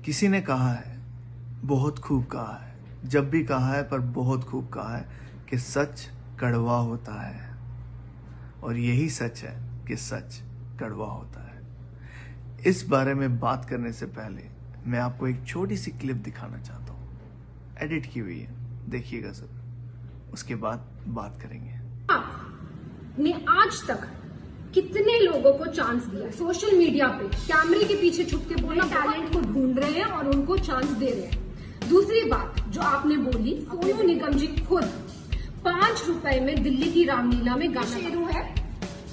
किसी ने कहा है, बहुत खूब कहा है, जब भी कहा है पर बहुत खूब कहा है कि सच कड़वा होता है। और यही सच है कि सच कड़वा होता है। इस बारे में बात करने से पहले मैं आपको एक छोटी सी क्लिप दिखाना चाहता हूँ। एडिट की हुई है, देखिएगा जरूर, उसके बाद बात करेंगे। ने आज तक कितने लोगों को चांस दिया सोशल मीडिया पे, कैमरे के पीछे छुप के बोलना, टैलेंट को ढूंढ रहे हैं और उनको चांस दे रहे हैं। दूसरी बात जो आपने बोली, सोनू निगम जी खुद 5 रुपए में दिल्ली की रामलीला में गाना शेरू है।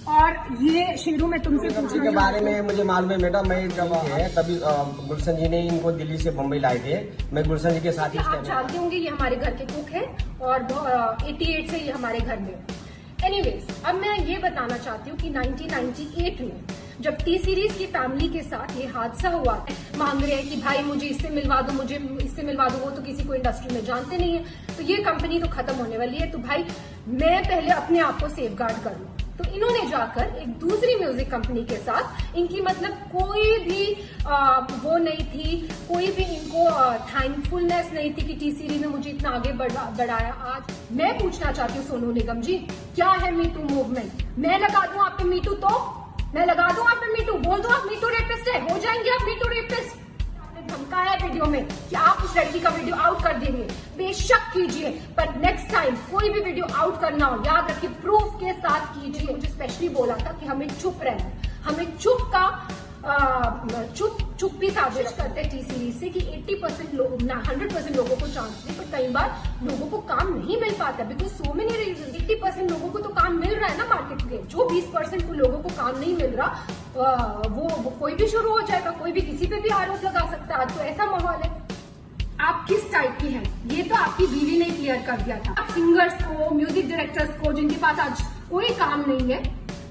और ये शेरू में तुमसे पूछने के बारे में मुझे मालूम है मैडम, मैं जब है तभी गुलशन जी ने इनको दिल्ली से बम्बई लाए थे। मैं गुलशन जी के साथ ही आप जानते होंगे ये हमारे घर के कुक है और 88 से ये हमारे घर में। एनीवेज, अब मैं ये बताना चाहती हूँ कि 1998 में जब टी सीरीज की फैमिली के साथ ये हादसा हुआ, मांग रहे हैं कि भाई मुझे इससे मिलवा दो, मुझे इससे मिलवा दो, वो तो किसी को इंडस्ट्री में जानते नहीं है, तो ये कंपनी तो खत्म होने वाली है, तो भाई मैं पहले अपने आप को सेफ गार्ड कर लूं। तो इन्होंने जाकर एक दूसरी म्यूजिक कंपनी के साथ, इनकी मतलब कोई भी वो नहीं थी, कोई भी इनको थैंकफुलनेस नहीं थी कि टी सीरीज ने मुझे इतना आगे बढ़ाया। आज मैं पूछना चाहती हूँ सोनू निगम जी, क्या है मीटू मूवमेंट? मैं लगा दूं आप पे मीटू, तो मैं लगा दूं आप पे मीटू, बोल दो आप मीटू रेपिस्ट है, हो जाएंगे आप मीटू रेपिस्ट। आपने धमकाया है वीडियो में कि आप उस लड़की का वीडियो आउट कर देंगे, बेशक कीजिए, पर नेक्स्ट टाइम कोई भी वीडियो आउट करना हो, याद रखिए प्रूफ के साथ कीजिए। मुझे स्पेशली बोला था कि हमें चुप रहना है, हमें चुप्पी साजिश करते टी सीरीज से कि 80% लोग 100% लोगों को चांस दे, पर कई बार लोगों को काम नहीं मिल पाता बिकॉज सो मेनी रीजन। 80% लोगों को तो काम मिल रहा है ना मार्केट में, जो 20% को लोगों को काम नहीं मिल रहा वो कोई भी शुरू हो जाएगा, कोई भी किसी पे भी आरोप लगा सकता है। तो ऐसा माहौल है। आप किस टाइप की हैं ये तो आपकी बीवी ने क्लियर कर दिया था। आप सिंगर्स को, म्यूजिक डायरेक्टर्स को, जिनके पास आज कोई काम नहीं है,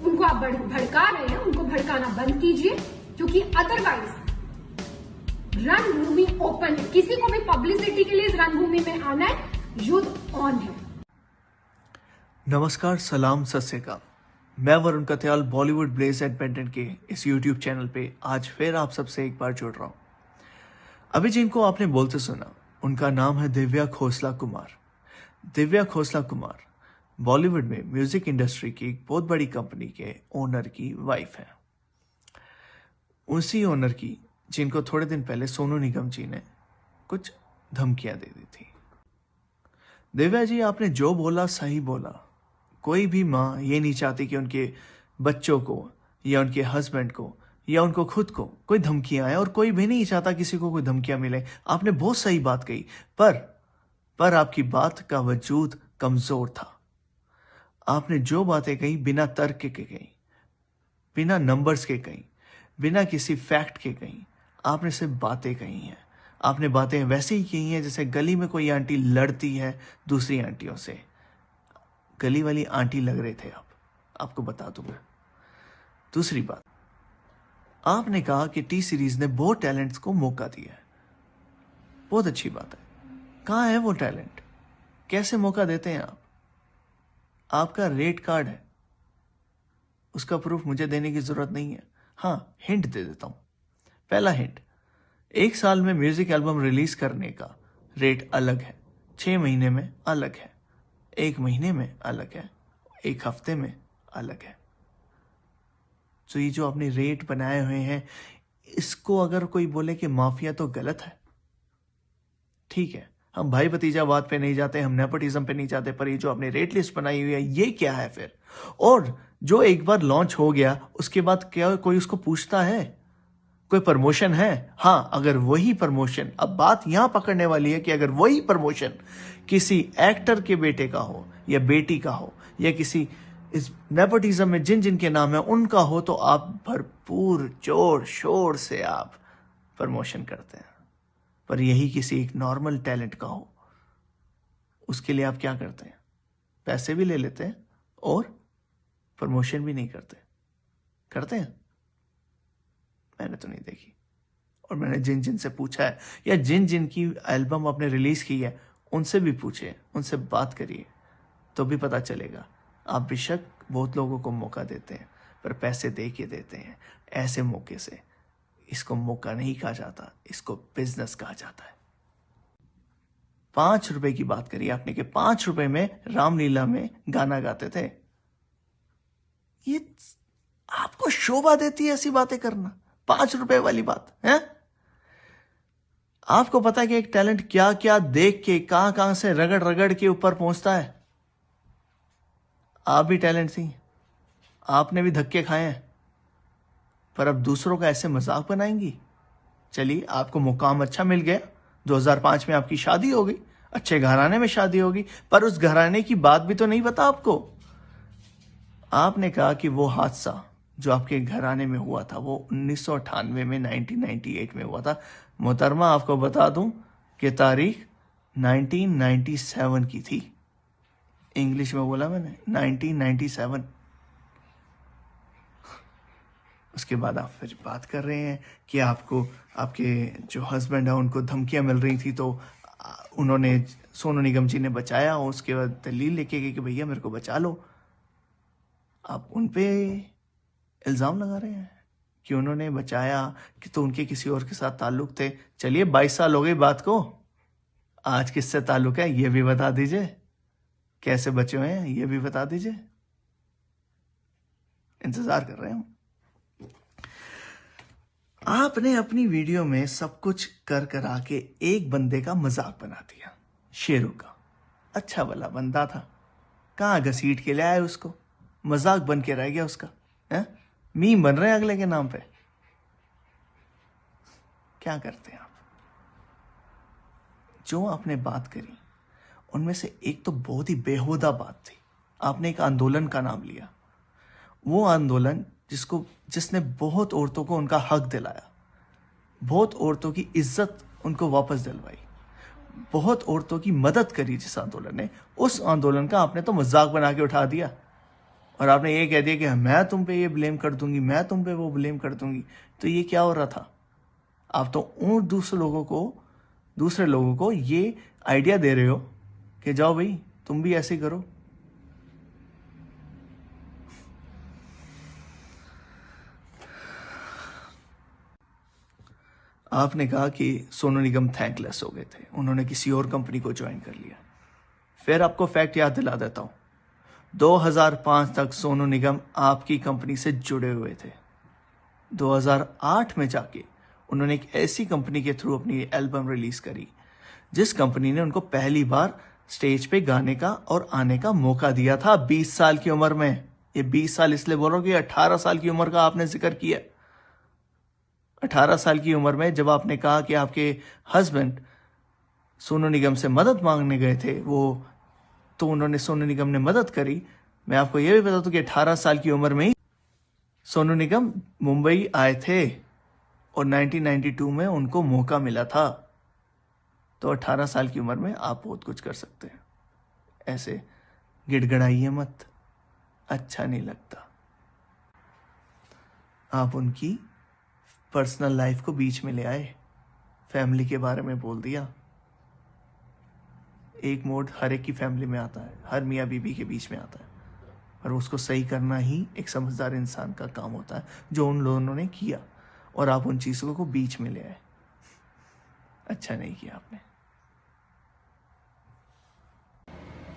उनको आप भड़का रहे हैं, उनको भड़काना बंद कीजिए, क्योंकि अदरवाइज रणभूमि ओपन है। किसी को भी पब्लिसिटी के लिए इस रणभूमि में आना है, युद्ध ऑन है। नमस्कार, सलाम, सत श्री अकाल। मैं Varun Katyal Bollywood blaze and pendant के इस यूट्यूब चैनल पे आज फिर आप सबसे एक बार जुड़ रहा हूं। अभी जिनको आपने बोलते सुना, उनका नाम है दिव्या खोसला कुमार। दिव्या खोसला कुमार बॉलीवुड में म्यूजिक इंडस्ट्री की एक बहुत बड़ी कंपनी के ओनर की वाइफ है। उसी ओनर की जिनको थोड़े दिन पहले सोनू निगम जी ने कुछ धमकियां दे दी थी। दिव्या जी, आपने जो बोला सही बोला। कोई भी माँ ये नहीं चाहती कि उनके बच्चों को या उनके हस्बैंड को या उनको खुद को कोई धमकियां आए, और कोई भी नहीं चाहता किसी को कोई धमकियां मिले। आपने बहुत सही बात कही, पर आपकी बात का वजूद कमजोर था। आपने जो बातें कही बिना तर्क के कही, बिना नंबर्स के कही, बिना किसी फैक्ट के कही। आपने सिर्फ बातें कही हैं। आपने बातें वैसे ही कही हैं जैसे गली में कोई आंटी लड़ती है दूसरी आंटियों से। गली वाली आंटी लग रहे थे आप, आपको बता दूं मैं। दूसरी बात, आपने कहा कि टी सीरीज ने बहुत टैलेंट्स को मौका दिया है। बहुत अच्छी बात है। कहाँ है वो टैलेंट? कैसे मौका देते हैं आप? आपका रेट कार्ड है, उसका प्रूफ मुझे देने की जरूरत नहीं है। हाँ, हिंट दे देता हूं। पहला हिंट, 1 साल में म्यूजिक एल्बम रिलीज करने का रेट अलग है, 6 महीने में अलग है, 1 महीने में अलग है, 1 हफ्ते में अलग है। तो ये जो आपने रेट बनाए हुए हैं, इसको अगर कोई बोले कि माफिया तो गलत है। ठीक है, हम भाई भतीजावाद पे नहीं जाते, हम नेपोटिज्म पे नहीं जाते, पर ये जो आपने रेट लिस्ट बनाई हुई है, ये क्या है फिर? और जो एक बार लॉन्च हो गया उसके बाद क्या कोई उसको पूछता है? कोई प्रमोशन है? हाँ, अगर वही प्रमोशन, अब बात यहां पकड़ने वाली है कि अगर वही प्रमोशन किसी एक्टर के बेटे का हो या बेटी का हो या किसी इस नेपोटिज्म में जिन जिन के नाम है उनका हो, तो आप भरपूर जोर शोर से आप प्रमोशन करते हैं। पर यही किसी एक नॉर्मल टैलेंट का हो, उसके लिए आप क्या करते हैं? पैसे भी ले लेते हैं और प्रमोशन भी नहीं करते। करते हैं? मैंने तो नहीं देखी। और मैंने जिन जिन से पूछा है या जिन जिन की एल्बम आपने रिलीज की है, उनसे भी पूछे, उनसे बात करिए, तो भी पता चलेगा। आप बेशक बहुत लोगों को मौका देते हैं, पर पैसे दे के देते हैं। ऐसे मौके से इसको मौका नहीं कहा जाता, इसको बिजनेस कहा जाता है। 5 रुपए की बात करी आपने कि 5 रुपए में रामलीला में गाना गाते थे। ये आपको शोभा देती है ऐसी बातें करना? 5 रुपए वाली बात है? आपको पता है कि एक टैलेंट क्या क्या देख के कहां कहां से रगड़ रगड़ के ऊपर पहुंचता है। आप भी टैलेंट थी, आपने भी धक्के खाए हैं, पर अब दूसरों का ऐसे मजाक बनाएंगी। चलिए, आपको मुकाम अच्छा मिल गया, 2005 में आपकी शादी हो गई, अच्छे घराने में शादी होगी, पर उस घराने की बात भी तो नहीं पता आपको। आपने कहा कि वो हादसा जो आपके घराने में हुआ था वो 1998 में 1998 में हुआ था। मोहतरमा, आपको बता दूं कि तारीख 1997 की थी। इंग्लिश में बोला मैंने, 1997। उसके बाद आप फिर बात कर रहे हैं कि आपको आपके जो हस्बैंड है उनको धमकियां मिल रही थी, तो उन्होंने, सोनू निगम जी ने बचाया। और उसके बाद दलील लेके गए कि भैया मेरे को बचा लो। आप उन पे इल्ज़ाम लगा रहे हैं कि उन्होंने बचाया, कि तो उनके किसी और के साथ ताल्लुक थे। चलिए, 22 साल हो गई बात को, आज किससे ताल्लुक है ये भी बता दीजिए, कैसे बचे हुए हैं ये भी बता दीजिए। इंतजार कर रहे हूं। आपने अपनी वीडियो में सब कुछ कर करा के एक बंदे का मजाक बना दिया, शेरू का। अच्छा भला बंदा था, कहाँ घसीट के ले आए उसको, मजाक बन के रह गया उसका, है? मीम बन रहे हैं अगले के नाम पे। क्या करते हैं आप? जो आपने बात करी उनमें से एक तो बहुत ही बेहुदा बात थी। आपने एक आंदोलन का नाम लिया, वो आंदोलन जिसने बहुत औरतों को उनका हक दिलाया, बहुत औरतों की इज्जत उनको वापस दिलवाई, बहुत औरतों की मदद करी जिस आंदोलन ने, उस आंदोलन का आपने तो मजाक बना के उठा दिया। और आपने ये कह दिया कि मैं तुम पे ये ब्लेम कर दूंगी, मैं तुम पे वो ब्लेम कर दूंगी। तो ये क्या हो रहा था? आप तो और दूसरे लोगों को ये आइडिया दे रहे हो कि जाओ भाई तुम भी ऐसे करो। आपने कहा कि सोनू निगम थैंकलेस हो गए थे, उन्होंने किसी और कंपनी को ज्वाइन कर लिया। फिर आपको फैक्ट याद दिला देता हूं, 2005 तक सोनू निगम आपकी कंपनी से जुड़े हुए थे। 2008 में जाके उन्होंने एक ऐसी कंपनी के थ्रू अपनी एल्बम रिलीज करी जिस कंपनी ने उनको पहली बार स्टेज पे गाने का और आने का मौका दिया था 20 साल की उम्र में। ये 20 साल इसलिए बोल रहा हूं कि 18 साल की उम्र का आपने जिक्र किया। 18 साल की उम्र में जब आपने कहा कि आपके हस्बैंड सोनू निगम से मदद मांगने गए थे, वो तो उन्होंने, सोनू निगम ने मदद करी। मैं आपको यह भी बता दूं कि 18 साल की उम्र में ही सोनू निगम मुंबई आए थे और 1992 में उनको मौका मिला था। तो 18 साल की उम्र में आप बहुत कुछ कर सकते हैं। ऐसे गिड़गड़ाइए मत, अच्छा नहीं लगता। आप उनकी पर्सनल लाइफ को बीच में ले आए, फैमिली के बारे में बोल दिया। एक मोड हर एक की फैमिली में आता है, हर मियाँ बीबी के बीच में आता है, और उसको सही करना ही एक समझदार इंसान का काम होता है, जो उन लोगों ने किया। और आप उन चीज़ों को बीच में ले आए, अच्छा नहीं किया आपने।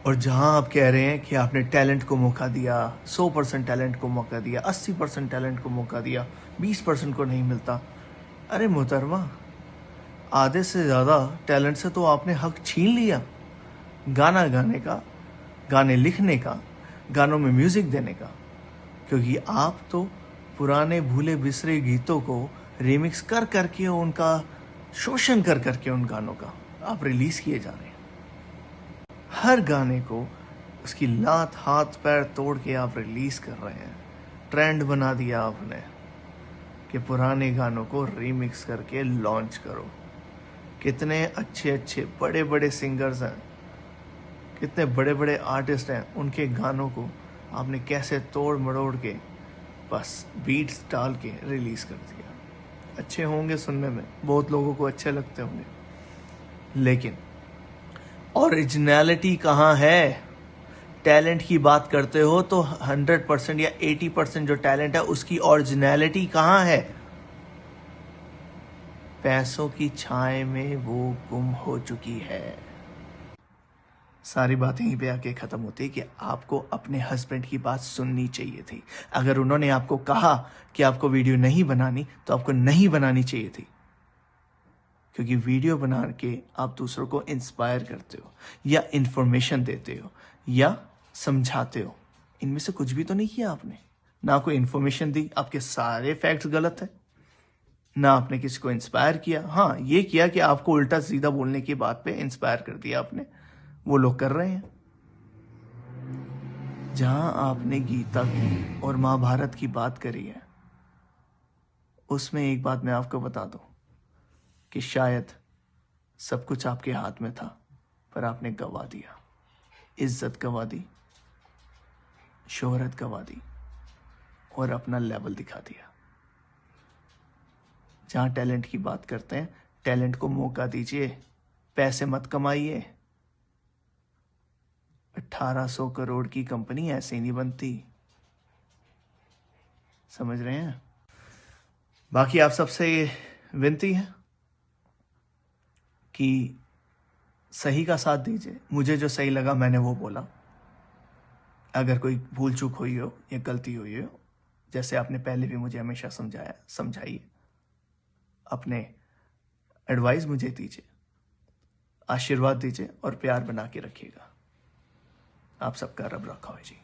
और जहां आप कह रहे हैं कि आपने टैलेंट को मौका दिया, 100% टैलेंट को मौका दिया, 80% टैलेंट को मौका दिया, 20% को नहीं मिलता। अरे मोहतरमा, आधे से ज़्यादा टैलेंट से तो आपने हक छीन लिया, गाना गाने का, गाने लिखने का, गानों में म्यूज़िक देने का। क्योंकि आप तो पुराने भूले बिसरे गीतों को रिमिक्स कर करके, उनका शोषण कर करके उन गानों का आप रिलीज़ किए जा रहे हैं। हर गाने को उसकी लात हाथ पैर तोड़ के आप रिलीज कर रहे हैं। ट्रेंड बना दिया आपने कि पुराने गानों को रीमिक्स करके लॉन्च करो। कितने अच्छे अच्छे बड़े बड़े सिंगर्स हैं, कितने बड़े बड़े आर्टिस्ट हैं, उनके गानों को आपने कैसे तोड़ मरोड़ के बस बीट्स डाल के रिलीज कर दिया। अच्छे होंगे सुनने में, बहुत लोगों को अच्छे लगते होंगे, लेकिन ओरिजिनलिटी कहाँ है? टैलेंट की बात करते हो तो 100% या 80% जो टैलेंट है उसकी ओरिजिनलिटी कहाँ है? पैसों की छाए में वो गुम हो चुकी है। सारी बातें यहीं पे आके खत्म होती है कि आपको अपने हस्बैंड की बात सुननी चाहिए थी। अगर उन्होंने आपको कहा कि आपको वीडियो नहीं बनानी तो आपको नहीं बनानी चाहिए थी, क्योंकि वीडियो बना के आप दूसरों को इंस्पायर करते हो या इंफॉर्मेशन देते हो या समझाते हो। इनमें से कुछ भी तो नहीं किया आपने। ना कोई इंफॉर्मेशन दी, आपके सारे फैक्ट्स गलत है, ना आपने किसी को इंस्पायर किया। हाँ, ये किया कि आपको उल्टा सीधा बोलने की बात पे इंस्पायर कर दिया आपने। वो लोग कर रहे हैं। जहां आपने गीता की और महाभारत की बात करी है, उसमें एक बात मैं आपको बता दूं कि शायद सब कुछ आपके हाथ में था, पर आपने गवा दिया। इज्जत गवा दी, शोहरत गवा दी और अपना लेवल दिखा दिया। जहां टैलेंट की बात करते हैं, टैलेंट को मौका दीजिए, पैसे मत कमाइए। 1800 करोड़ की कंपनी ऐसे ही नहीं बनती, समझ रहे हैं। बाकी आप सबसे विनती है कि सही का साथ दीजिए। मुझे जो सही लगा मैंने वो बोला। अगर कोई भूल चूक हुई हो या गलती हुई हो, जैसे आपने पहले भी मुझे हमेशा समझाया, समझाइए, अपने एडवाइस मुझे दीजिए, आशीर्वाद दीजिए और प्यार बना के रखिएगा। आप सबका रब रखा हो जी।